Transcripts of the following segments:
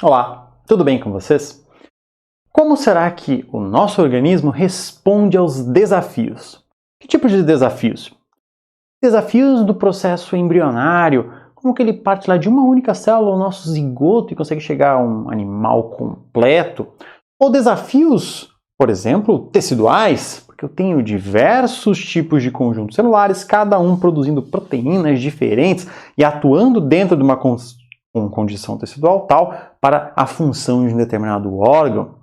Olá, tudo bem com vocês? Como será que o nosso organismo responde aos desafios? Que tipo de desafios? Desafios do processo embrionário, como que ele parte lá de uma única célula, o nosso zigoto, e consegue chegar a um animal completo. Ou desafios, por exemplo, teciduais, porque eu tenho diversos tipos de conjuntos celulares, cada um produzindo proteínas diferentes e atuando dentro de uma condição tecidual tal para a função de um determinado órgão.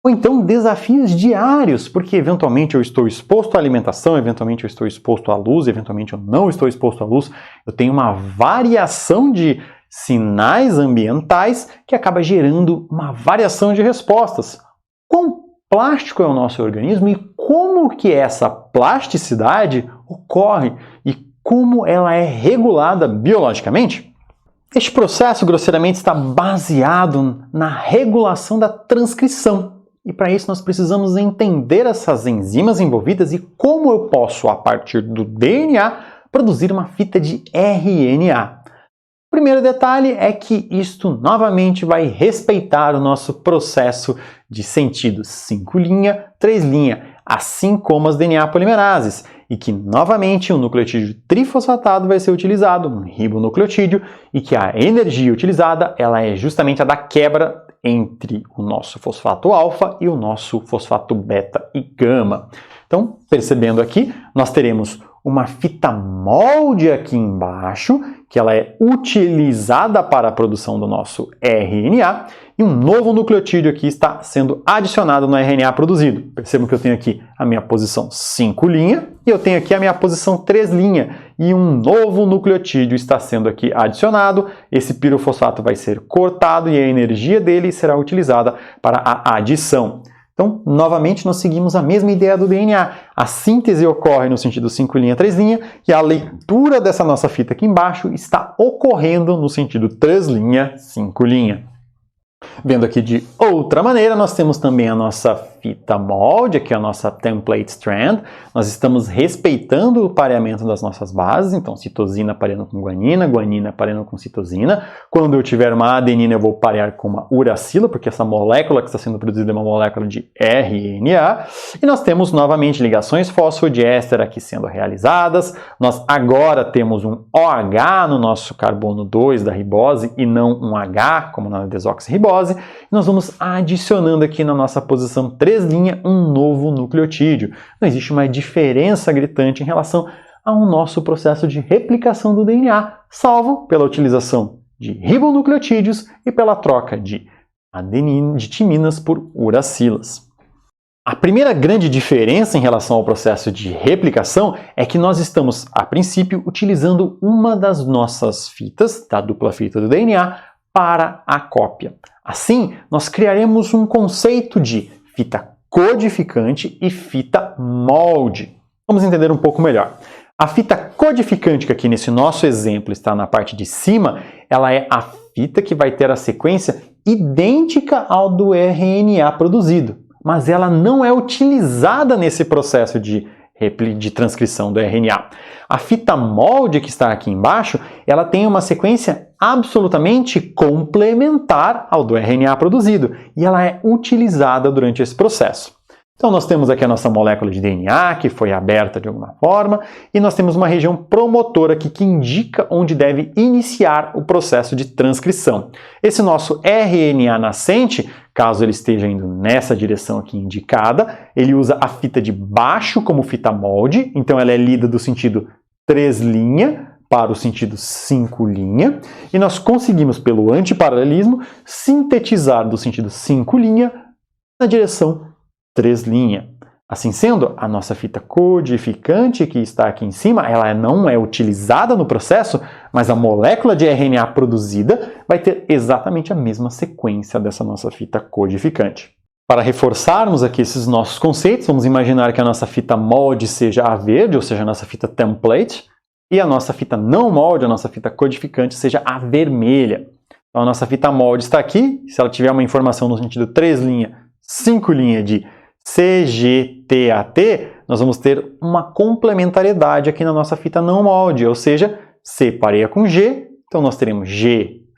Ou então desafios diários, porque eventualmente eu estou exposto à alimentação, eventualmente eu estou exposto à luz, eventualmente eu não estou exposto à luz. Eu tenho uma variação de sinais ambientais que acaba gerando uma variação de respostas. Quão plástico é o nosso organismo e como que essa plasticidade ocorre e como ela é regulada biologicamente? Este processo, grosseiramente, está baseado na regulação da transcrição. E para isso nós precisamos entender essas enzimas envolvidas e como eu posso, a partir do DNA, produzir uma fita de RNA. O primeiro detalhe é que isto novamente vai respeitar o nosso processo de sentido 5' 3', assim como as DNA polimerases, e que novamente um nucleotídeo trifosfatado vai ser utilizado, um ribonucleotídeo, e que a energia utilizada ela é justamente a da quebra entre o nosso fosfato alfa e o nosso fosfato beta e gama. Então, percebendo aqui, nós teremos uma fita molde aqui embaixo, que ela é utilizada para a produção do nosso RNA, e um novo nucleotídeo aqui está sendo adicionado no RNA produzido. Percebam que eu tenho aqui a minha posição 5' e eu tenho aqui a minha posição 3', e um novo nucleotídeo está sendo aqui adicionado. Esse pirofosfato vai ser cortado e a energia dele será utilizada para a adição. Então, novamente, nós seguimos a mesma ideia do DNA. A síntese ocorre no sentido 5', 3', e a leitura dessa nossa fita aqui embaixo está ocorrendo no sentido 3', 5'. Vendo aqui de outra maneira, nós temos também a nossa fita molde, aqui a nossa template strand. Nós estamos respeitando o pareamento das nossas bases, então citosina pareando com guanina, guanina pareando com citosina. Quando eu tiver uma adenina, eu vou parear com uma uracila, porque essa molécula que está sendo produzida é uma molécula de RNA. E nós temos novamente ligações fosfodiéster aqui sendo realizadas. Nós agora temos um OH no nosso carbono 2 da ribose e não um H, como na desoxirribose. Nós vamos adicionando aqui na nossa posição 3', um novo nucleotídeo. Não existe uma diferença gritante em relação ao nosso processo de replicação do DNA, salvo pela utilização de ribonucleotídeos e pela troca de timinas por uracilas. A primeira grande diferença em relação ao processo de replicação é que nós estamos, a princípio, utilizando uma das nossas fitas, da dupla fita do DNA, para a cópia. Assim, nós criaremos um conceito de fita codificante e fita molde. Vamos entender um pouco melhor. A fita codificante, que aqui nesse nosso exemplo está na parte de cima, ela é a fita que vai ter a sequência idêntica ao do RNA produzido, mas ela não é utilizada nesse processo de transcrição do RNA. A fita molde que está aqui embaixo, ela tem uma sequência absolutamente complementar ao do RNA produzido e ela é utilizada durante esse processo. Então nós temos aqui a nossa molécula de DNA que foi aberta de alguma forma e nós temos uma região promotora aqui que indica onde deve iniciar o processo de transcrição. Esse nosso RNA nascente, caso ele esteja indo nessa direção aqui indicada, ele usa a fita de baixo como fita molde, então ela é lida do sentido 3' para o sentido 5', e nós conseguimos, pelo antiparalelismo, sintetizar do sentido 5' na direção 3'. Assim sendo, a nossa fita codificante que está aqui em cima, ela não é utilizada no processo, mas a molécula de RNA produzida vai ter exatamente a mesma sequência dessa nossa fita codificante. Para reforçarmos aqui esses nossos conceitos, vamos imaginar que a nossa fita molde seja a verde, ou seja, a nossa fita template, e a nossa fita não molde, a nossa fita codificante, seja a vermelha. Então a nossa fita molde está aqui, se ela tiver uma informação no sentido 3', 5' de CGTAT, nós vamos ter uma complementariedade aqui na nossa fita não molde, ou seja, C pareia com G, então nós teremos GCAT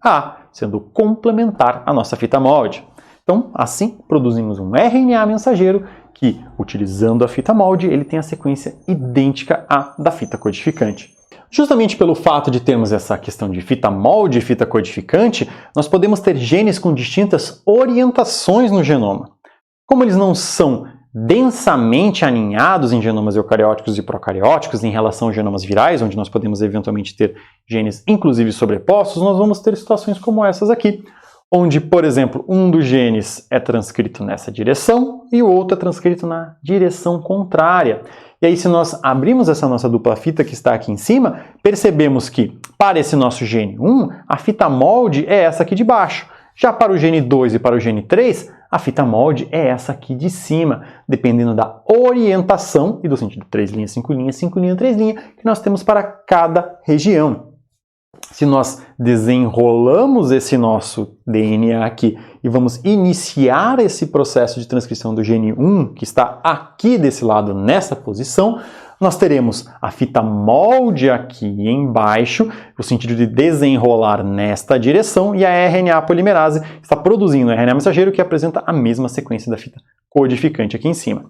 A, sendo complementar à nossa fita molde. Então, assim, produzimos um RNA mensageiro que, utilizando a fita molde, ele tem a sequência idêntica à da fita codificante. Justamente pelo fato de termos essa questão de fita molde e fita codificante, nós podemos ter genes com distintas orientações no genoma. Como eles não são densamente aninhados em genomas eucarióticos e procarióticos em relação aos genomas virais, onde nós podemos eventualmente ter genes inclusive sobrepostos, nós vamos ter situações como essas aqui, onde, por exemplo, um dos genes é transcrito nessa direção e o outro é transcrito na direção contrária. E aí, se nós abrirmos essa nossa dupla fita que está aqui em cima, percebemos que, para esse nosso gene 1, a fita molde é essa aqui de baixo. Já para o gene 2 e para o gene 3, a fita molde é essa aqui de cima, dependendo da orientação e do sentido 3 linhas, 5 linhas, 5 linhas, 3 linhas, que nós temos para cada região. Se nós desenrolamos esse nosso DNA aqui e vamos iniciar esse processo de transcrição do gene 1, que está aqui desse lado, nessa posição, nós teremos a fita molde aqui embaixo, no sentido de desenrolar nesta direção, e a RNA polimerase está produzindo o RNA mensageiro que apresenta a mesma sequência da fita codificante aqui em cima.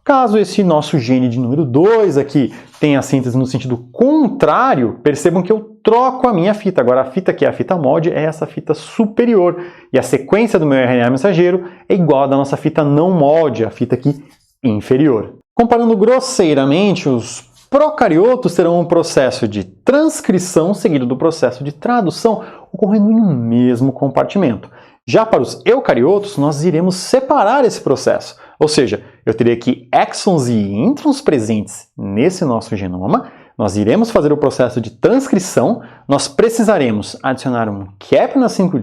Caso esse nosso gene de número 2 aqui tenha a síntese no sentido contrário, percebam que eu troco a minha fita. Agora a fita que é a fita molde é essa fita superior. E a sequência do meu RNA mensageiro é igual à da nossa fita não molde, a fita aqui inferior. Comparando grosseiramente, os procariotos terão um processo de transcrição seguido do processo de tradução ocorrendo em um mesmo compartimento. Já para os eucariotos, nós iremos separar esse processo. Ou seja, eu teria aqui exons e introns presentes nesse nosso genoma, nós iremos fazer o processo de transcrição, nós precisaremos adicionar um cap na 5'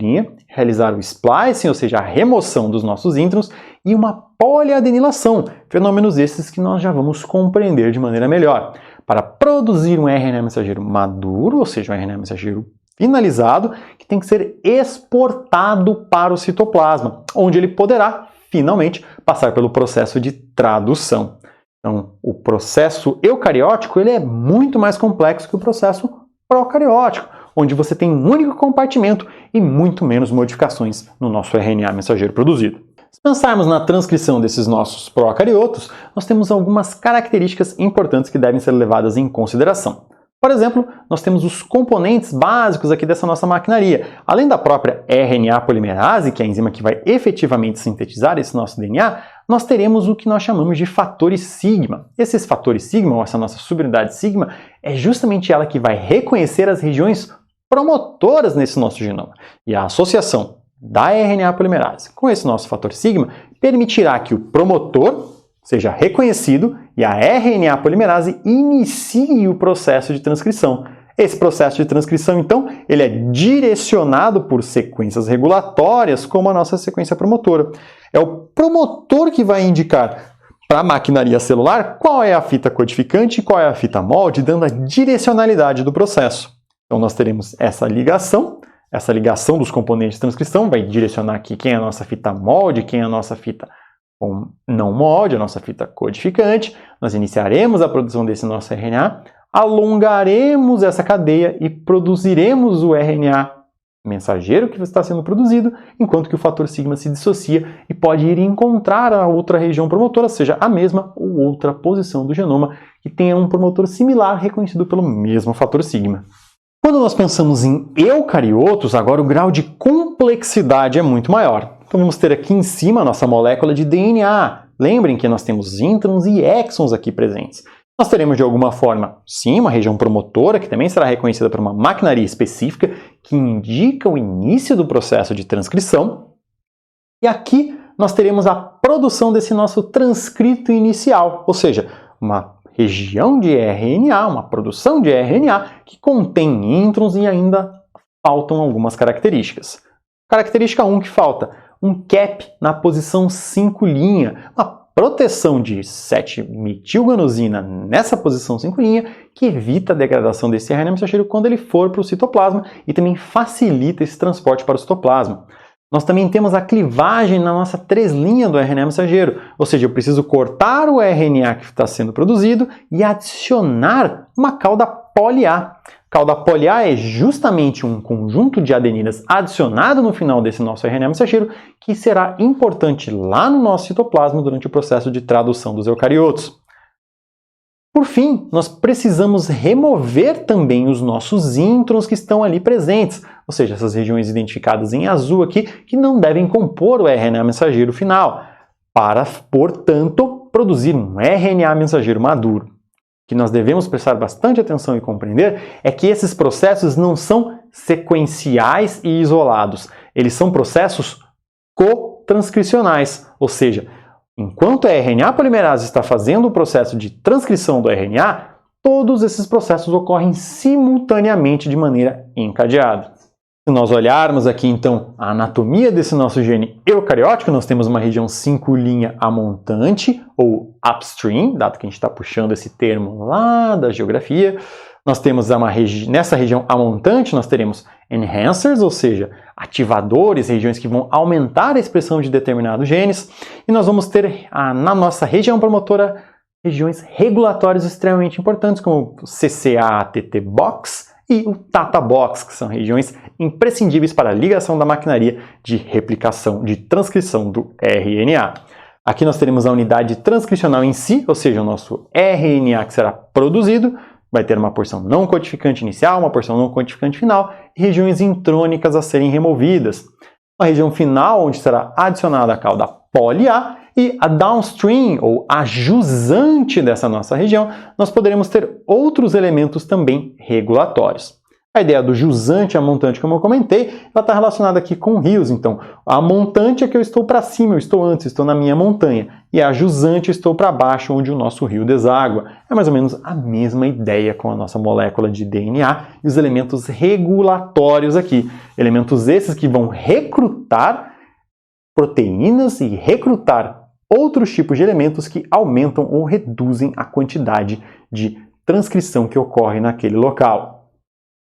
realizar o splicing, ou seja, a remoção dos nossos introns, e uma poliadenilação, fenômenos esses que nós já vamos compreender de maneira melhor. Para produzir um RNA mensageiro maduro, ou seja, um RNA mensageiro finalizado, que tem que ser exportado para o citoplasma, onde ele poderá finalmente passar pelo processo de tradução. Então, o processo eucariótico ele é muito mais complexo que o processo procariótico, onde você tem um único compartimento e muito menos modificações no nosso RNA mensageiro produzido. Se pensarmos na transcrição desses nossos procariotos, nós temos algumas características importantes que devem ser levadas em consideração. Por exemplo, nós temos os componentes básicos aqui dessa nossa maquinaria. Além da própria RNA polimerase, que é a enzima que vai efetivamente sintetizar esse nosso DNA, nós teremos o que nós chamamos de fatores sigma. Esses fatores sigma, ou essa nossa subunidade sigma, é justamente ela que vai reconhecer as regiões promotoras nesse nosso genoma. E a associação da RNA polimerase com esse nosso fator sigma permitirá que o promotor seja reconhecido e a RNA polimerase inicie o processo de transcrição. Esse processo de transcrição, então, ele é direcionado por sequências regulatórias, como a nossa sequência promotora. É o promotor que vai indicar para a maquinaria celular qual é a fita codificante e qual é a fita molde, dando a direcionalidade do processo. Então, nós teremos essa ligação dos componentes de transcrição, vai direcionar aqui quem é a nossa fita molde, quem é a nossa fita não molde, a nossa fita codificante. Nós iniciaremos a produção desse nosso RNA, alongaremos essa cadeia e produziremos o RNA mensageiro que está sendo produzido, enquanto que o fator sigma se dissocia e pode ir encontrar a outra região promotora, seja a mesma ou outra posição do genoma que tenha um promotor similar reconhecido pelo mesmo fator sigma. Quando nós pensamos em eucariotos, agora o grau de complexidade é muito maior. Então vamos ter aqui em cima a nossa molécula de DNA. Lembrem que nós temos introns e exons aqui presentes. Nós teremos de alguma forma, sim, uma região promotora, que também será reconhecida por uma maquinaria específica, que indica o início do processo de transcrição. E aqui nós teremos a produção desse nosso transcrito inicial, ou seja, uma região de RNA, uma produção de RNA que contém introns e ainda faltam algumas características. Característica 1 que falta, um cap na posição 5', uma proteção de 7-metilguanosina nessa posição 5' que evita a degradação desse RNA mensageiro quando ele for para o citoplasma e também facilita esse transporte para o citoplasma. Nós também temos a clivagem na nossa 3' do RNA mensageiro, ou seja, eu preciso cortar o RNA que está sendo produzido e adicionar uma cauda poly-A. Cauda poli-A é justamente um conjunto de adeninas adicionado no final desse nosso RNA mensageiro que será importante lá no nosso citoplasma durante o processo de tradução dos eucariotos. Por fim, nós precisamos remover também os nossos introns que estão ali presentes, ou seja, essas regiões identificadas em azul aqui, que não devem compor o RNA mensageiro final, para, portanto, produzir um RNA mensageiro maduro. O que nós devemos prestar bastante atenção e compreender é que esses processos não são sequenciais e isolados, eles são processos cotranscricionais, ou seja, enquanto a RNA polimerase está fazendo o processo de transcrição do RNA, todos esses processos ocorrem simultaneamente de maneira encadeada. Se nós olharmos aqui, então, a anatomia desse nosso gene eucariótico, nós temos uma região 5' amontante, ou upstream, dado que a gente está puxando esse termo lá da geografia. Nós temos nessa região amontante, nós teremos enhancers, ou seja, ativadores, regiões que vão aumentar a expressão de determinados genes. E nós vamos ter, na nossa região promotora, regiões regulatórias extremamente importantes, como o CCA-ATT box e o TATA box, que são regiões imprescindíveis para a ligação da maquinaria de replicação, de transcrição do RNA. Aqui nós teremos a unidade transcricional em si, ou seja, o nosso RNA que será produzido, vai ter uma porção não codificante inicial, uma porção não codificante final e regiões intrônicas a serem removidas. A região final, onde será adicionada a cauda poli-A, e a downstream, ou a jusante dessa nossa região, nós poderemos ter outros elementos também regulatórios. A ideia do jusante e a montante, como eu comentei, ela está relacionada aqui com rios. Então, a montante é que eu estou para cima, eu estou antes, estou na minha montanha. E a jusante eu estou para baixo, onde o nosso rio deságua. É mais ou menos a mesma ideia com a nossa molécula de DNA e os elementos regulatórios aqui. Elementos esses que vão recrutar proteínas e recrutar outros tipos de elementos que aumentam ou reduzem a quantidade de transcrição que ocorre naquele local.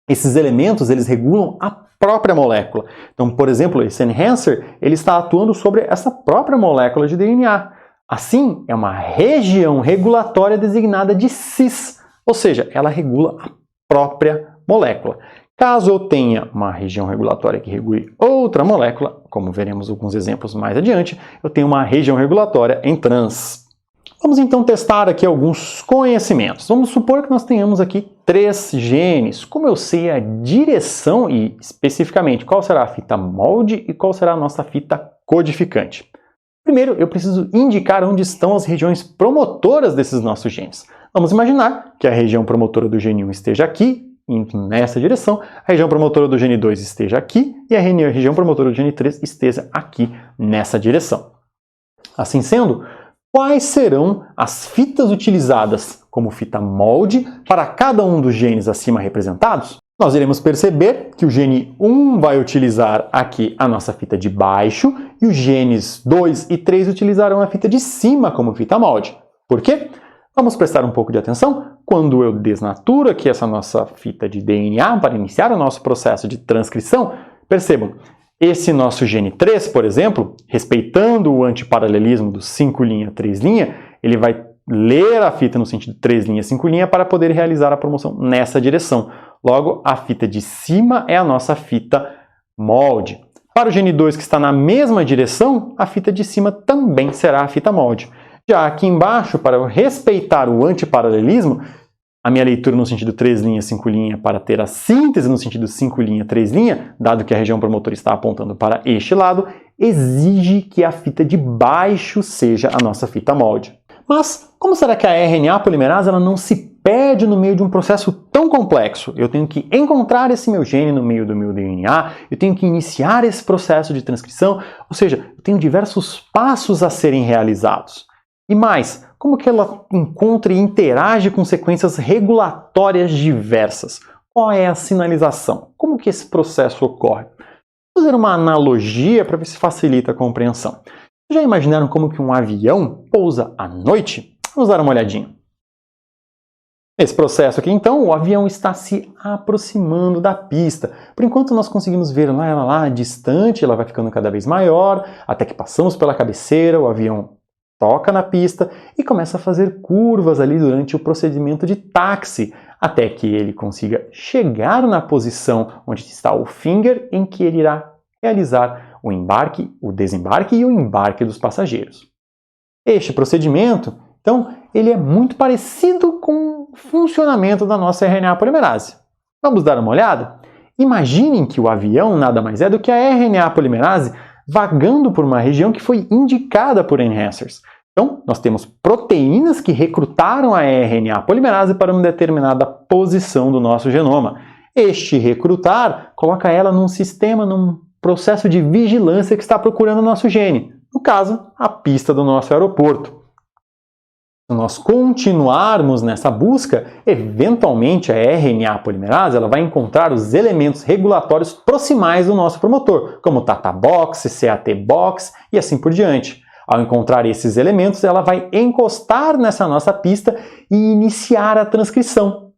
Esses elementos, eles regulam a própria molécula. Então, por exemplo, esse enhancer, ele está atuando sobre essa própria molécula de DNA. Assim, é uma região regulatória designada de cis, ou seja, ela regula a própria molécula. Caso eu tenha uma região regulatória que regule outra molécula, como veremos alguns exemplos mais adiante, eu tenho uma região regulatória em trans. Vamos então testar aqui alguns conhecimentos. Vamos supor que nós tenhamos aqui 3 genes. Como eu sei a direção e, especificamente, qual será a fita molde e qual será a nossa fita codificante? Primeiro, eu preciso indicar onde estão as regiões promotoras desses nossos genes. Vamos imaginar que a região promotora do gene 1 esteja aqui, indo nessa direção, a região promotora do gene 2 esteja aqui e a região promotora do gene 3 esteja aqui nessa direção. Assim sendo, quais serão as fitas utilizadas como fita molde para cada um dos genes acima representados? Nós iremos perceber que o gene 1 vai utilizar aqui a nossa fita de baixo e os genes 2 e 3 utilizarão a fita de cima como fita molde. Por quê? Vamos prestar um pouco de atenção. Quando eu desnaturo aqui essa nossa fita de DNA para iniciar o nosso processo de transcrição, percebam, esse nosso gene 3, por exemplo, respeitando o antiparalelismo do 5', 3', ele vai ler a fita no sentido 3', 5' para poder realizar a promoção nessa direção. Logo, a fita de cima é a nossa fita molde. Para o gene 2 que está na mesma direção, a fita de cima também será a fita molde. Já aqui embaixo, para eu respeitar o antiparalelismo, a minha leitura no sentido 3', 5' para ter a síntese no sentido 5', 3', dado que a região promotora está apontando para este lado, exige que a fita de baixo seja a nossa fita molde. Mas como será que a RNA polimerase ela não se perde no meio de um processo tão complexo? Eu tenho que encontrar esse meu gene no meio do meu DNA, eu tenho que iniciar esse processo de transcrição, ou seja, eu tenho diversos passos a serem realizados. E mais, como que ela encontra e interage com sequências regulatórias diversas? Qual é a sinalização? Como que esse processo ocorre? Vou fazer uma analogia para ver se facilita a compreensão. Já imaginaram como que um avião pousa à noite? Vamos dar uma olhadinha. Nesse processo aqui, então, o avião está se aproximando da pista. Por enquanto, nós conseguimos ver ela lá distante, ela vai ficando cada vez maior, até que passamos pela cabeceira, o avião toca na pista e começa a fazer curvas ali durante o procedimento de táxi, até que ele consiga chegar na posição onde está o finger, em que ele irá realizar o embarque, o desembarque e o embarque dos passageiros. Este procedimento, então, ele é muito parecido com o funcionamento da nossa RNA polimerase. Vamos dar uma olhada? Imaginem que o avião nada mais é do que a RNA polimerase vagando por uma região que foi indicada por enhancers. Então, nós temos proteínas que recrutaram a RNA polimerase para uma determinada posição do nosso genoma. Este recrutar coloca ela num sistema, num processo de vigilância que está procurando o nosso gene. No caso, a pista do nosso aeroporto. Se nós continuarmos nessa busca, eventualmente a RNA polimerase ela vai encontrar os elementos regulatórios proximais do nosso promotor, como Tata Box, CAT Box e assim por diante. Ao encontrar esses elementos, ela vai encostar nessa nossa pista e iniciar a transcrição,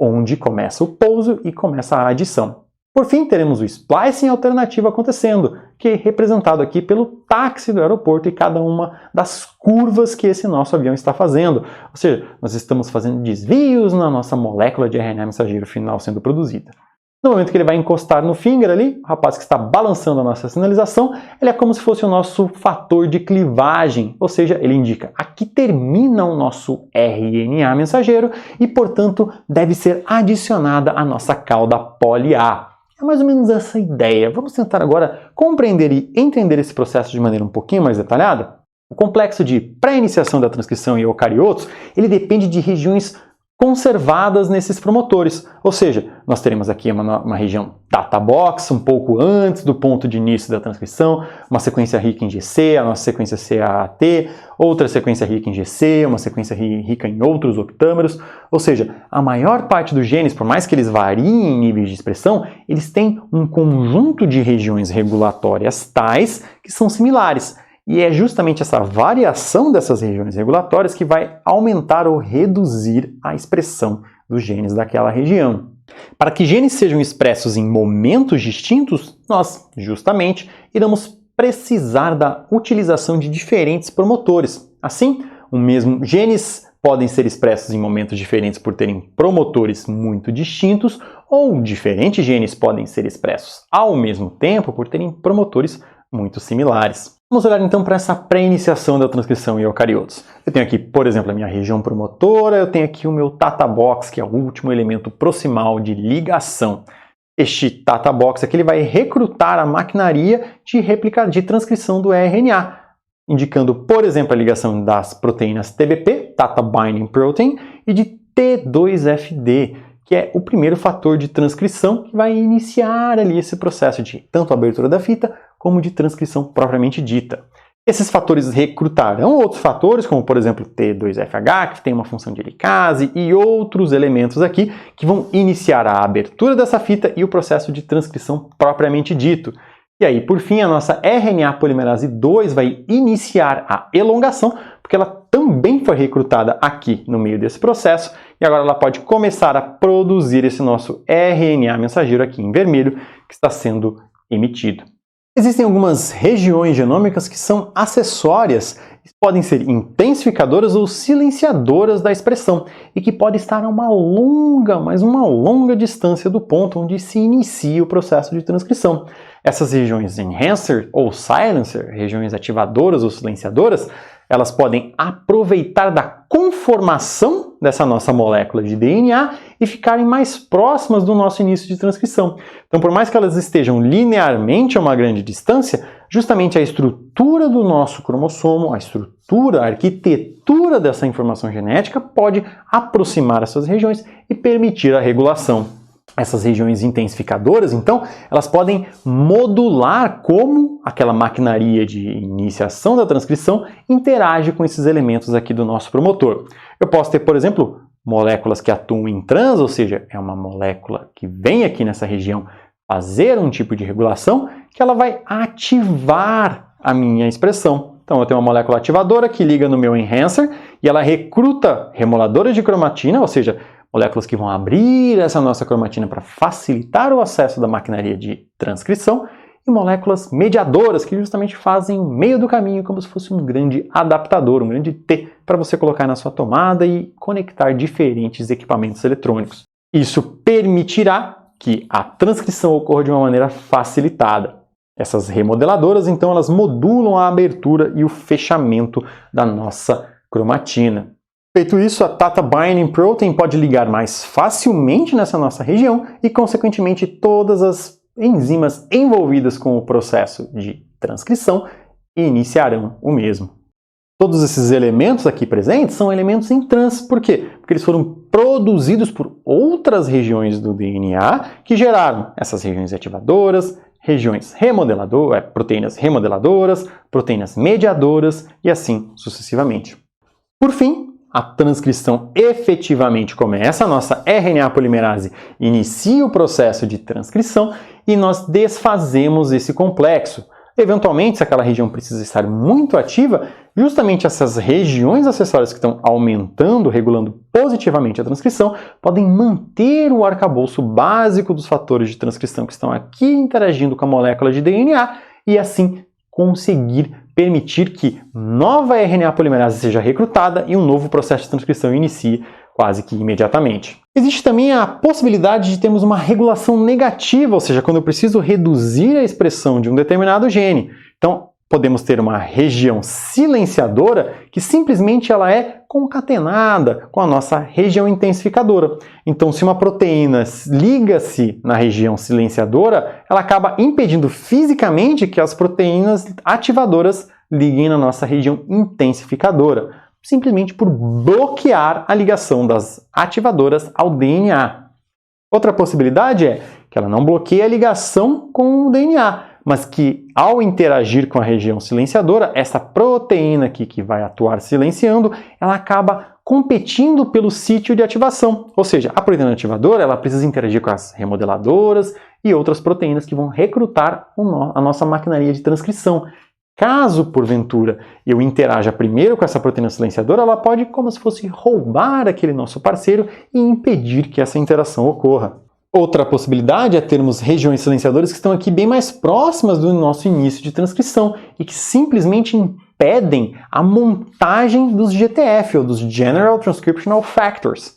onde começa o pouso e começa a adição. Por fim, teremos o splicing alternativo acontecendo, que é representado aqui pelo táxi do aeroporto e cada uma das curvas que esse nosso avião está fazendo. Ou seja, nós estamos fazendo desvios na nossa molécula de RNA mensageiro final sendo produzida. No momento que ele vai encostar no finger ali, o rapaz que está balançando a nossa sinalização, ele é como se fosse o nosso fator de clivagem, ou seja, ele indica aqui termina o nosso RNA mensageiro e, portanto, deve ser adicionada a nossa cauda poli-A. É mais ou menos essa ideia. Vamos tentar agora compreender e entender esse processo de maneira um pouquinho mais detalhada? O complexo de pré-iniciação da transcrição em eucariotos, ele depende de regiões conservadas nesses promotores. Ou seja, nós teremos aqui uma região Tata Box, um pouco antes do ponto de início da transcrição, uma sequência rica em GC, a nossa sequência CAT, outra sequência rica em GC, uma sequência rica em outros octâmeros. Ou seja, a maior parte dos genes, por mais que eles variem em níveis de expressão, eles têm um conjunto de regiões regulatórias tais que são similares. E é justamente essa variação dessas regiões regulatórias que vai aumentar ou reduzir a expressão dos genes daquela região. Para que genes sejam expressos em momentos distintos, nós, justamente, iremos precisar da utilização de diferentes promotores. Assim, genes podem ser expressos em momentos diferentes por terem promotores muito distintos, ou diferentes genes podem ser expressos ao mesmo tempo por terem promotores muito similares. Vamos olhar então para essa pré-iniciação da transcrição em eucariotos. Eu tenho aqui, por exemplo, a minha região promotora, eu tenho aqui o meu Tata Box, que é o último elemento proximal de ligação. Este Tata Box aqui ele vai recrutar a maquinaria de transcrição do RNA, indicando, por exemplo, a ligação das proteínas TBP, Tata Binding Protein, e de T2FD, que é o primeiro fator de transcrição que vai iniciar ali esse processo de tanto abertura da fita como de transcrição propriamente dita. Esses fatores recrutarão outros fatores, como por exemplo T2FH, que tem uma função de helicase, e outros elementos aqui que vão iniciar a abertura dessa fita e o processo de transcrição propriamente dito. E aí, por fim, a nossa RNA polimerase 2 vai iniciar a elongação, porque ela também foi recrutada aqui no meio desse processo, e agora ela pode começar a produzir esse nosso RNA mensageiro aqui em vermelho, que está sendo emitido. Existem algumas regiões genômicas que são acessórias, podem ser intensificadoras ou silenciadoras da expressão e que podem estar a uma longa distância do ponto onde se inicia o processo de transcrição. Essas regiões enhancer ou silencer, regiões ativadoras ou silenciadoras, elas podem aproveitar da conformação dessa nossa molécula de DNA e ficarem mais próximas do nosso início de transcrição. Então, por mais que elas estejam linearmente a uma grande distância, justamente a estrutura do nosso cromossomo, a arquitetura dessa informação genética pode aproximar essas regiões e permitir a regulação. Essas regiões intensificadoras, então, elas podem modular como aquela maquinaria de iniciação da transcrição interage com esses elementos aqui do nosso promotor. Eu posso ter, por exemplo, moléculas que atuam em trans, ou seja, é uma molécula que vem aqui nessa região fazer um tipo de regulação que ela vai ativar a minha expressão. Então, eu tenho uma molécula ativadora que liga no meu enhancer e ela recruta remoladoras de cromatina, ou seja, moléculas que vão abrir essa nossa cromatina para facilitar o acesso da maquinaria de transcrição, e moléculas mediadoras que justamente fazem o meio do caminho como se fosse um grande adaptador, um grande T, para você colocar na sua tomada e conectar diferentes equipamentos eletrônicos. Isso permitirá que a transcrição ocorra de uma maneira facilitada. Essas remodeladoras, então, elas modulam a abertura e o fechamento da nossa cromatina. Feito isso, a Tata Binding Protein pode ligar mais facilmente nessa nossa região e, consequentemente, todas as enzimas envolvidas com o processo de transcrição iniciarão o mesmo. Todos esses elementos aqui presentes são elementos em trans. Por quê? Porque eles foram produzidos por outras regiões do DNA que geraram essas regiões ativadoras, regiões remodeladoras, proteínas remodeladoras, proteínas mediadoras e assim sucessivamente. Por fim, a transcrição efetivamente começa, a nossa RNA polimerase inicia o processo de transcrição e nós desfazemos esse complexo. Eventualmente, se aquela região precisa estar muito ativa, justamente essas regiões acessórias que estão aumentando, regulando positivamente a transcrição, podem manter o arcabouço básico dos fatores de transcrição que estão aqui interagindo com a molécula de DNA e assim conseguir permitir que nova RNA polimerase seja recrutada e um novo processo de transcrição inicie quase que imediatamente. Existe também a possibilidade de termos uma regulação negativa, ou seja, quando eu preciso reduzir a expressão de um determinado gene. Então, podemos ter uma região silenciadora que simplesmente ela é concatenada com a nossa região intensificadora. Então, se uma proteína liga-se na região silenciadora, ela acaba impedindo fisicamente que as proteínas ativadoras liguem na nossa região intensificadora, simplesmente por bloquear a ligação das ativadoras ao DNA. Outra possibilidade é que ela não bloqueie a ligação com o DNA, mas que ao interagir com a região silenciadora, essa proteína aqui que vai atuar silenciando, ela acaba competindo pelo sítio de ativação. Ou seja, a proteína ativadora ela precisa interagir com as remodeladoras e outras proteínas que vão recrutar a nossa maquinaria de transcrição. Caso, porventura, eu interaja primeiro com essa proteína silenciadora, ela pode, como se fosse, roubar aquele nosso parceiro e impedir que essa interação ocorra. Outra possibilidade é termos regiões silenciadoras que estão aqui bem mais próximas do nosso início de transcrição e que simplesmente impedem a montagem dos GTF, ou dos General Transcriptional Factors.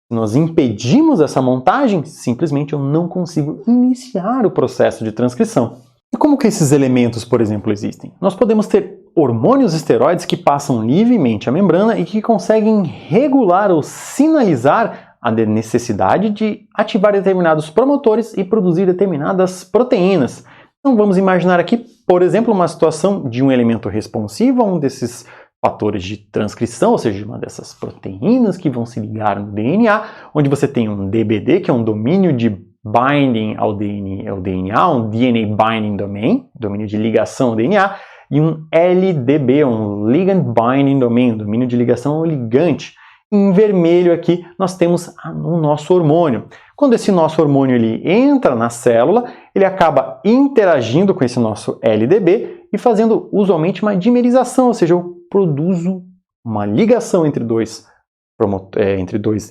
Se nós impedimos essa montagem, simplesmente eu não consigo iniciar o processo de transcrição. E como que esses elementos, por exemplo, existem? Nós podemos ter hormônios esteroides que passam livremente a membrana e que conseguem regular ou sinalizar a necessidade de ativar determinados promotores e produzir determinadas proteínas. Então vamos imaginar aqui, por exemplo, uma situação de um elemento responsivo a um desses fatores de transcrição, ou seja, uma dessas proteínas que vão se ligar no DNA, onde você tem um DBD, que é um domínio de binding ao DNA, um DNA Binding Domain, domínio de ligação ao DNA, e um LDB, um Ligand Binding Domain, domínio de ligação ao ligante. Em vermelho aqui nós temos o nosso hormônio. Quando esse nosso hormônio ele entra na célula, ele acaba interagindo com esse nosso LDB e fazendo usualmente uma dimerização, ou seja, eu produzo uma ligação entre dois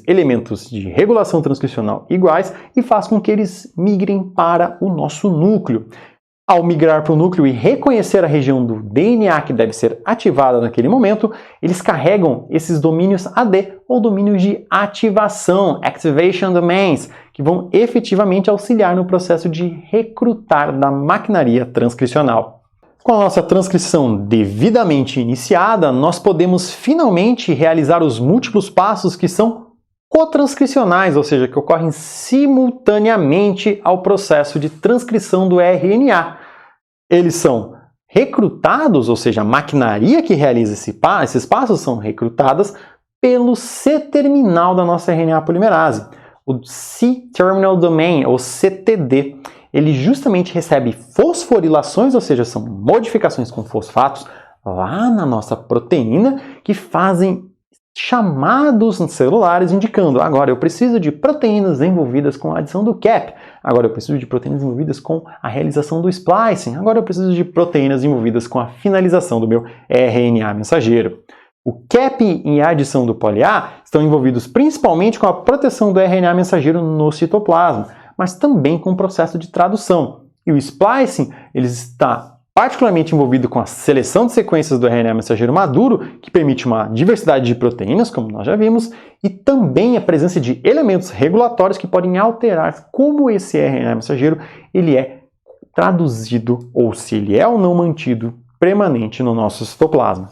elementos de regulação transcricional iguais e faz com que eles migrem para o nosso núcleo. Ao migrar para o núcleo e reconhecer a região do DNA que deve ser ativada naquele momento, eles carregam esses domínios AD, ou domínios de ativação, Activation Domains, que vão efetivamente auxiliar no processo de recrutar da maquinaria transcricional. Com a nossa transcrição devidamente iniciada, nós podemos finalmente realizar os múltiplos passos que são cotranscricionais, ou seja, que ocorrem simultaneamente ao processo de transcrição do RNA. Eles são recrutados, ou seja, a maquinaria que realiza esses passos são recrutadas pelo C-terminal da nossa RNA polimerase, o C-terminal domain, ou CTD. Ele justamente recebe fosforilações, ou seja, são modificações com fosfatos lá na nossa proteína que fazem chamados celulares indicando agora eu preciso de proteínas envolvidas com a adição do CAP, agora eu preciso de proteínas envolvidas com a realização do splicing, agora eu preciso de proteínas envolvidas com a finalização do meu RNA mensageiro. O CAP e a adição do poli-A estão envolvidos principalmente com a proteção do RNA mensageiro no citoplasma, mas também com o processo de tradução. E o splicing ele está particularmente envolvido com a seleção de sequências do RNA mensageiro maduro, que permite uma diversidade de proteínas, como nós já vimos, e também a presença de elementos regulatórios que podem alterar como esse RNA mensageiro ele é traduzido, ou se ele é ou não mantido permanente no nosso citoplasma.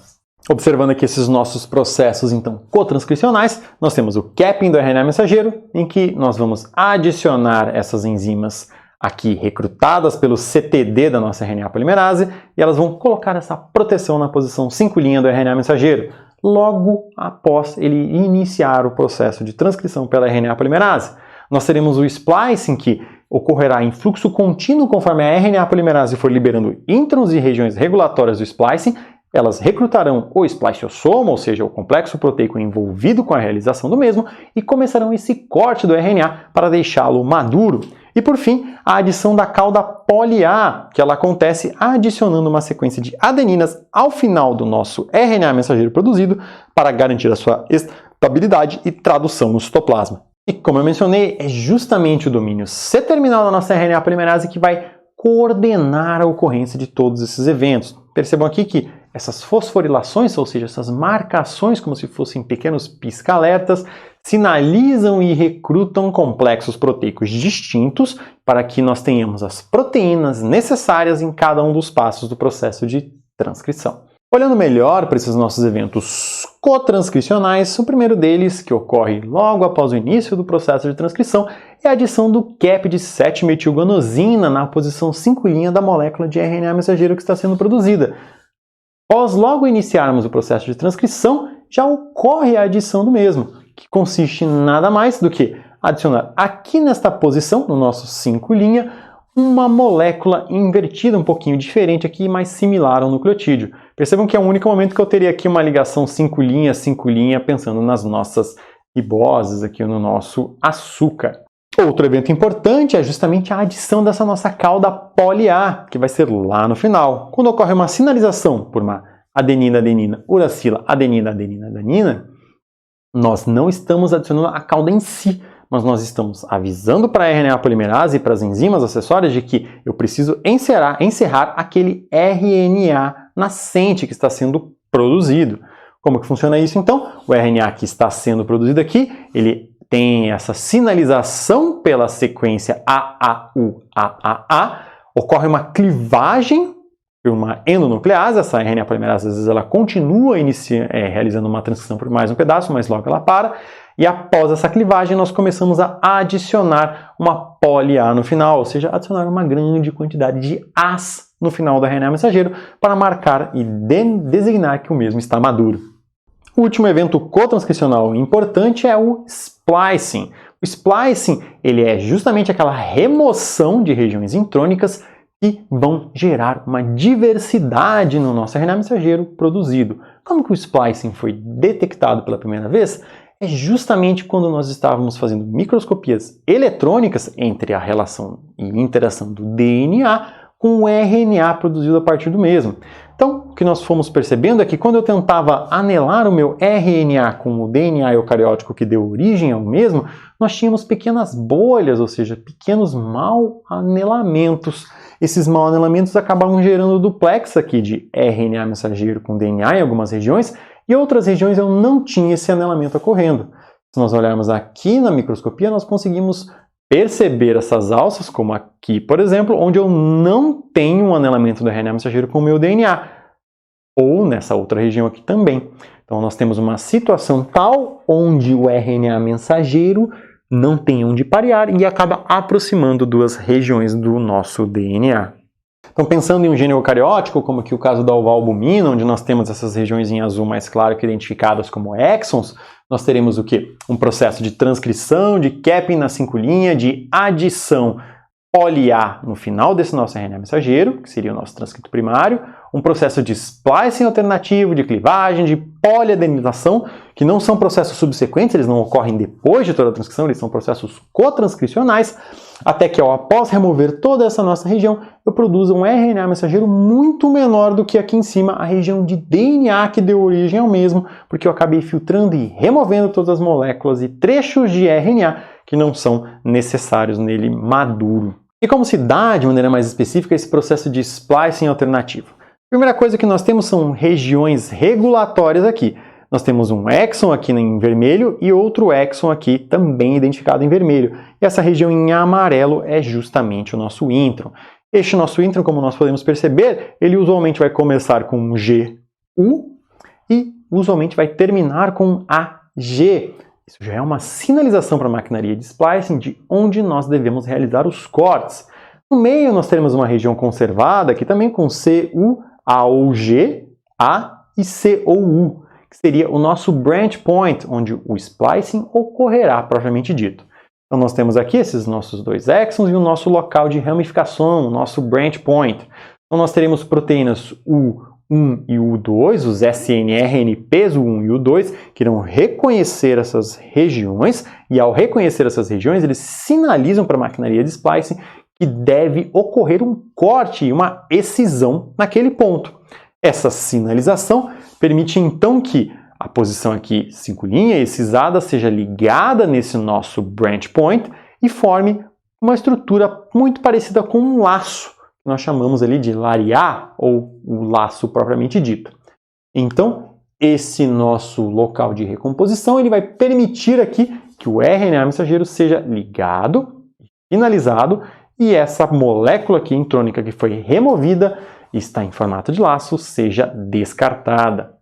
Observando aqui esses nossos processos, então, cotranscricionais, nós temos o capping do RNA mensageiro, em que nós vamos adicionar essas enzimas aqui recrutadas pelo CTD da nossa RNA polimerase, e elas vão colocar essa proteção na posição 5' do RNA mensageiro, logo após ele iniciar o processo de transcrição pela RNA polimerase. Nós teremos o splicing, que ocorrerá em fluxo contínuo conforme a RNA polimerase for liberando introns e regiões regulatórias do splicing. Elas recrutarão o spliceossoma, ou seja, o complexo proteico envolvido com a realização do mesmo, e começarão esse corte do RNA para deixá-lo maduro. E por fim, a adição da cauda poly-A, que ela acontece adicionando uma sequência de adeninas ao final do nosso RNA mensageiro produzido para garantir a sua estabilidade e tradução no citoplasma. E como eu mencionei, é justamente o domínio C-terminal da nossa RNA polimerase que vai coordenar a ocorrência de todos esses eventos. Percebam aqui que essas fosforilações, ou seja, essas marcações como se fossem pequenos pisca-alertas, sinalizam e recrutam complexos proteicos distintos para que nós tenhamos as proteínas necessárias em cada um dos passos do processo de transcrição. Olhando melhor para esses nossos eventos cotranscricionais, o primeiro deles, que ocorre logo após o início do processo de transcrição, é a adição do cap de 7-metilguanosina na posição 5' da molécula de RNA mensageiro que está sendo produzida. Após logo iniciarmos o processo de transcrição, já ocorre a adição do mesmo, que consiste em nada mais do que adicionar aqui nesta posição, no nosso 5', uma molécula invertida, um pouquinho diferente aqui, mais similar ao nucleotídeo. Percebam que é o único momento que eu teria aqui uma ligação 5', pensando nas nossas riboses, aqui no nosso açúcar. Outro evento importante é justamente a adição dessa nossa cauda poly-A, que vai ser lá no final. Quando ocorre uma sinalização por uma adenina-adenina, uracila, adenina-adenina-adenina, nós não estamos adicionando a cauda em si, mas nós estamos avisando para a RNA polimerase e para as enzimas acessórias de que eu preciso encerrar aquele RNA nascente que está sendo produzido. Como que funciona isso então? O RNA que está sendo produzido aqui, ele tem essa sinalização pela sequência AAU-AAA, ocorre uma clivagem por uma endonuclease, essa RNA polimerase às vezes ela continua realizando uma transcrição por mais um pedaço, mas logo ela para, e após essa clivagem nós começamos a adicionar uma poly-A no final, ou seja, adicionar uma grande quantidade de As no final do RNA mensageiro para marcar e designar que o mesmo está maduro. O último evento cotranscricional importante é o splicing. O splicing ele é justamente aquela remoção de regiões intrônicas que vão gerar uma diversidade no nosso RNA mensageiro produzido. Como que o splicing foi detectado pela primeira vez? É justamente quando nós estávamos fazendo microscopias eletrônicas entre a relação e interação do DNA com o RNA produzido a partir do mesmo. Então, o que nós fomos percebendo é que quando eu tentava anelar o meu RNA com o DNA eucariótico que deu origem ao mesmo, nós tínhamos pequenas bolhas, ou seja, pequenos mal-anelamentos. Esses mal-anelamentos acabavam gerando duplex aqui de RNA mensageiro com DNA em algumas regiões, e outras regiões eu não tinha esse anelamento ocorrendo. Se nós olharmos aqui na microscopia, nós conseguimos perceber essas alças, como aqui, por exemplo, onde eu não tenho um anelamento do RNA mensageiro com o meu DNA, ou nessa outra região aqui também. Então nós temos uma situação tal onde o RNA mensageiro não tem onde parear e acaba aproximando duas regiões do nosso DNA. Então pensando em um gene eucariótico, como aqui o caso da ovalbumina, onde nós temos essas regiões em azul mais claro que identificadas como exons, nós teremos o quê? Um processo de transcrição, de capping na 5', de adição poly-A no final desse nosso RNA mensageiro, que seria o nosso transcrito primário, um processo de splicing alternativo, de clivagem, de poliadeninização, que não são processos subsequentes, eles não ocorrem depois de toda a transcrição, eles são processos cotranscricionais, até que após remover toda essa nossa região, eu produzo um RNA mensageiro muito menor do que aqui em cima, a região de DNA que deu origem ao mesmo, porque eu acabei filtrando e removendo todas as moléculas e trechos de RNA que não são necessários nele maduro. E como se dá, de maneira mais específica, esse processo de splicing alternativo? A primeira coisa que nós temos são regiões regulatórias aqui. Nós temos um exon aqui em vermelho e outro exon aqui também identificado em vermelho. E essa região em amarelo é justamente o nosso intron. Este nosso intron, como nós podemos perceber, ele usualmente vai começar com um GU e usualmente vai terminar com AG. Isso já é uma sinalização para a maquinaria de splicing de onde nós devemos realizar os cortes. No meio nós teremos uma região conservada aqui também com CU, AOG, A e COU, que seria o nosso branch point, onde o splicing ocorrerá propriamente dito. Então nós temos aqui esses nossos dois exons e o nosso local de ramificação, o nosso branch point. Então nós teremos proteínas U1 e U2, os snRNPs U1 e U2, que irão reconhecer essas regiões, e ao reconhecer essas regiões, eles sinalizam para a maquinaria de splicing que deve ocorrer um corte e uma excisão naquele ponto. Essa sinalização permite então que a posição aqui 5' excisada seja ligada nesse nosso branch point e forme uma estrutura muito parecida com um laço, que nós chamamos ali de lariar, ou o laço propriamente dito. Então, esse nosso local de recomposição ele vai permitir aqui que o RNA mensageiro seja ligado, finalizado, e essa molécula aqui intrônica que foi removida e está em formato de laço seja descartada.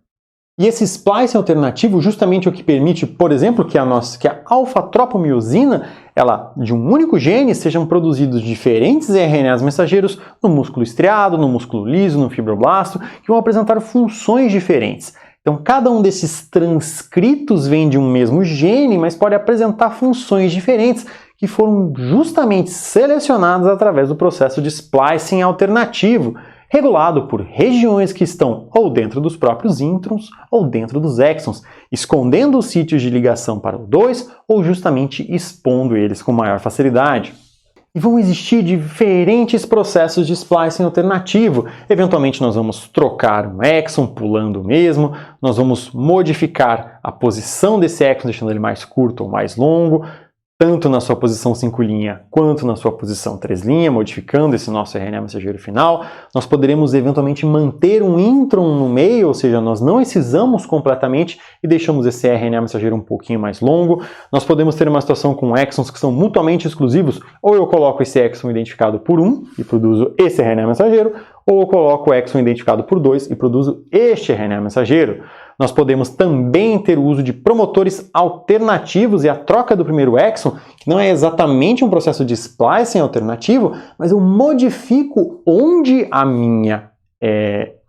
E esse splicing alternativo justamente é o que permite, por exemplo, que a alfa-tropomiosina, de um único gene, sejam produzidos diferentes RNAs mensageiros no músculo estriado, no músculo liso, no fibroblasto, que vão apresentar funções diferentes. Então, cada um desses transcritos vem de um mesmo gene, mas pode apresentar funções diferentes que foram justamente selecionadas através do processo de splicing alternativo, regulado por regiões que estão ou dentro dos próprios introns ou dentro dos exons, escondendo os sítios de ligação para o 2 ou justamente expondo eles com maior facilidade. E vão existir diferentes processos de splicing alternativo. Eventualmente nós vamos trocar um exon pulando o mesmo, nós vamos modificar a posição desse exon deixando ele mais curto ou mais longo, tanto na sua posição 5' quanto na sua posição 3', modificando esse nosso RNA mensageiro final. Nós poderemos eventualmente manter um intron no meio, ou seja, nós não excisamos completamente e deixamos esse RNA mensageiro um pouquinho mais longo. Nós podemos ter uma situação com exons que são mutuamente exclusivos, ou eu coloco esse exon identificado por 1 e produzo esse RNA mensageiro, ou eu coloco o exon identificado por 2 e produzo este RNA mensageiro. Nós podemos também ter o uso de promotores alternativos e a troca do primeiro exon, que não é exatamente um processo de splicing alternativo, mas eu modifico onde a minha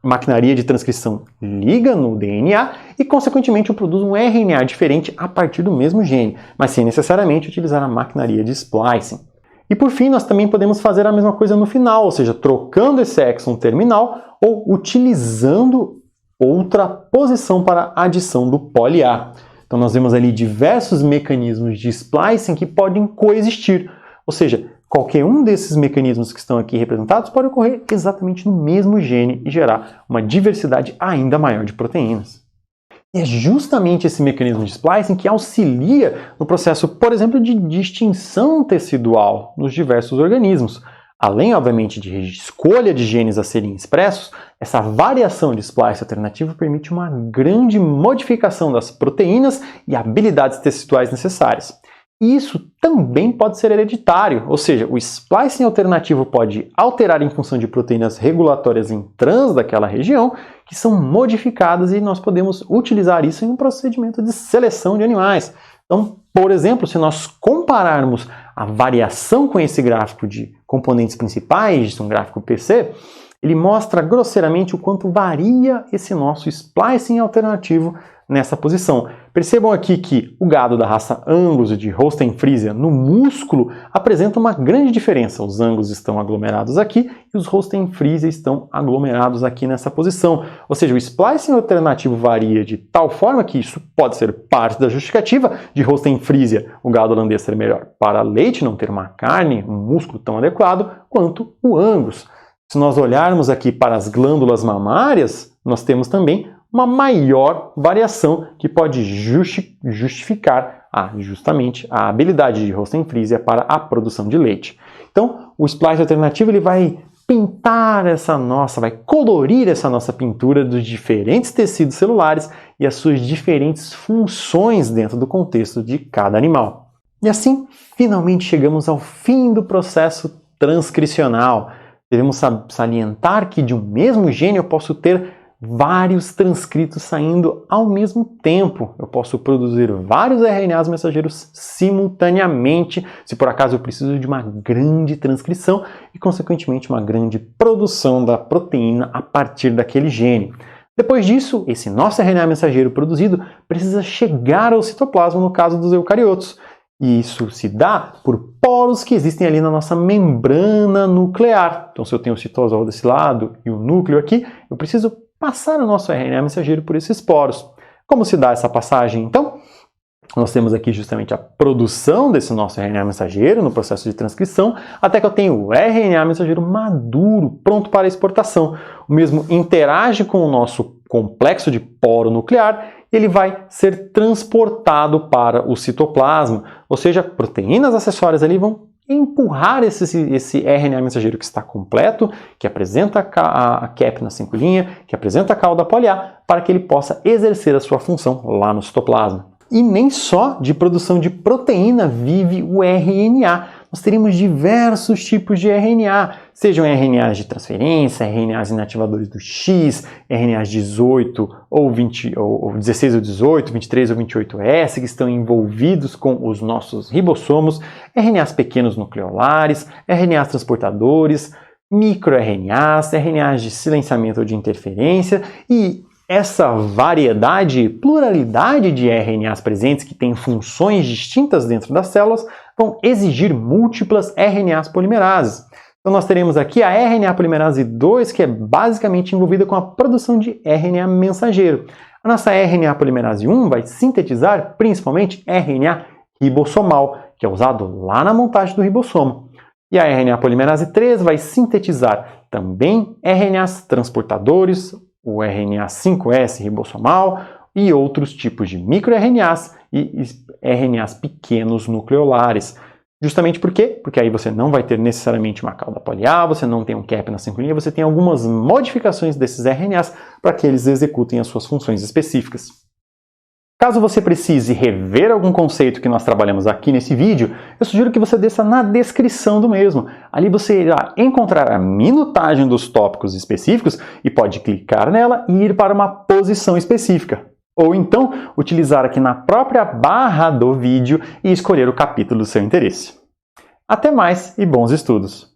maquinaria de transcrição liga no DNA e, consequentemente, eu produzo um RNA diferente a partir do mesmo gene, mas sem necessariamente utilizar a maquinaria de splicing. E por fim, nós também podemos fazer a mesma coisa no final, ou seja, trocando esse exon terminal ou utilizando outra posição para a adição do poli A. Então nós vemos ali diversos mecanismos de splicing que podem coexistir, ou seja, qualquer um desses mecanismos que estão aqui representados pode ocorrer exatamente no mesmo gene e gerar uma diversidade ainda maior de proteínas. E é justamente esse mecanismo de splicing que auxilia no processo, por exemplo, de distinção tecidual nos diversos organismos. Além, obviamente, de escolha de genes a serem expressos, essa variação de splice alternativo permite uma grande modificação das proteínas e habilidades teciduais necessárias. E isso também pode ser hereditário, ou seja, o splicing alternativo pode alterar em função de proteínas regulatórias em trans daquela região, que são modificadas e nós podemos utilizar isso em um procedimento de seleção de animais. Então, por exemplo, se nós compararmos a variação com esse gráfico de componentes principais, um gráfico PC, ele mostra grosseiramente o quanto varia esse nosso splicing alternativo nessa posição. Percebam aqui que o gado da raça Angus de Holstein Friesian no músculo apresenta uma grande diferença. Os Angus estão aglomerados aqui e os Holstein Friesian estão aglomerados aqui nessa posição. Ou seja, o splicing alternativo varia de tal forma que isso pode ser parte da justificativa de Holstein Friesian, o gado holandês ser melhor para leite, não ter uma carne, um músculo tão adequado, quanto o Angus. Se nós olharmos aqui para as glândulas mamárias, nós temos também uma maior variação que pode justificar justamente a habilidade de Holstein Friesian para a produção de leite. Então, o splice alternativo ele vai vai colorir essa nossa pintura dos diferentes tecidos celulares e as suas diferentes funções dentro do contexto de cada animal. E assim, finalmente chegamos ao fim do processo transcricional. Devemos salientar que de um mesmo gene eu posso ter vários transcritos saindo ao mesmo tempo. Eu posso produzir vários RNAs mensageiros simultaneamente, se por acaso eu preciso de uma grande transcrição e, consequentemente, uma grande produção da proteína a partir daquele gene. Depois disso, esse nosso RNA mensageiro produzido precisa chegar ao citoplasma no caso dos eucariotos. E isso se dá por poros que existem ali na nossa membrana nuclear. Então, se eu tenho o citosol desse lado e o núcleo aqui, eu preciso passar o nosso RNA mensageiro por esses poros. Como se dá essa passagem, então? Nós temos aqui justamente a produção desse nosso RNA mensageiro no processo de transcrição, até que eu tenho o RNA mensageiro maduro, pronto para exportação. O mesmo interage com o nosso complexo de poro nuclear, ele vai ser transportado para o citoplasma, ou seja, proteínas acessórias ali vão empurrar esse RNA mensageiro que está completo, que apresenta a cap na 5' que apresenta a cauda poliar, para que ele possa exercer a sua função lá no citoplasma. E nem só de produção de proteína vive o RNA. Nós teríamos diversos tipos de RNA, sejam RNAs de transferência, RNAs inativadores do X, RNAs 18 ou 20, ou 16 ou 18, 23 ou 28S, que estão envolvidos com os nossos ribossomos, RNAs pequenos nucleolares, RNAs transportadores, microRNAs, RNAs de silenciamento ou de interferência e essa variedade, pluralidade de RNAs presentes que têm funções distintas dentro das células vão exigir múltiplas RNAs polimerases. Então nós teremos aqui a RNA polimerase 2, que é basicamente envolvida com a produção de RNA mensageiro. A nossa RNA polimerase 1 vai sintetizar principalmente RNA ribossomal, que é usado lá na montagem do ribossomo. E a RNA polimerase 3 vai sintetizar também RNAs transportadores, o RNA 5S ribossomal e outros tipos de microRNAs e RNAs pequenos nucleolares. Justamente por quê? Porque aí você não vai ter necessariamente uma cauda poliar, você não tem um cap na 5', você tem algumas modificações desses RNAs para que eles executem as suas funções específicas. Caso você precise rever algum conceito que nós trabalhamos aqui nesse vídeo, eu sugiro que você desça na descrição do mesmo. Ali você irá encontrar a minutagem dos tópicos específicos e pode clicar nela e ir para uma posição específica. Ou então, utilizar aqui na própria barra do vídeo e escolher o capítulo do seu interesse. Até mais e bons estudos!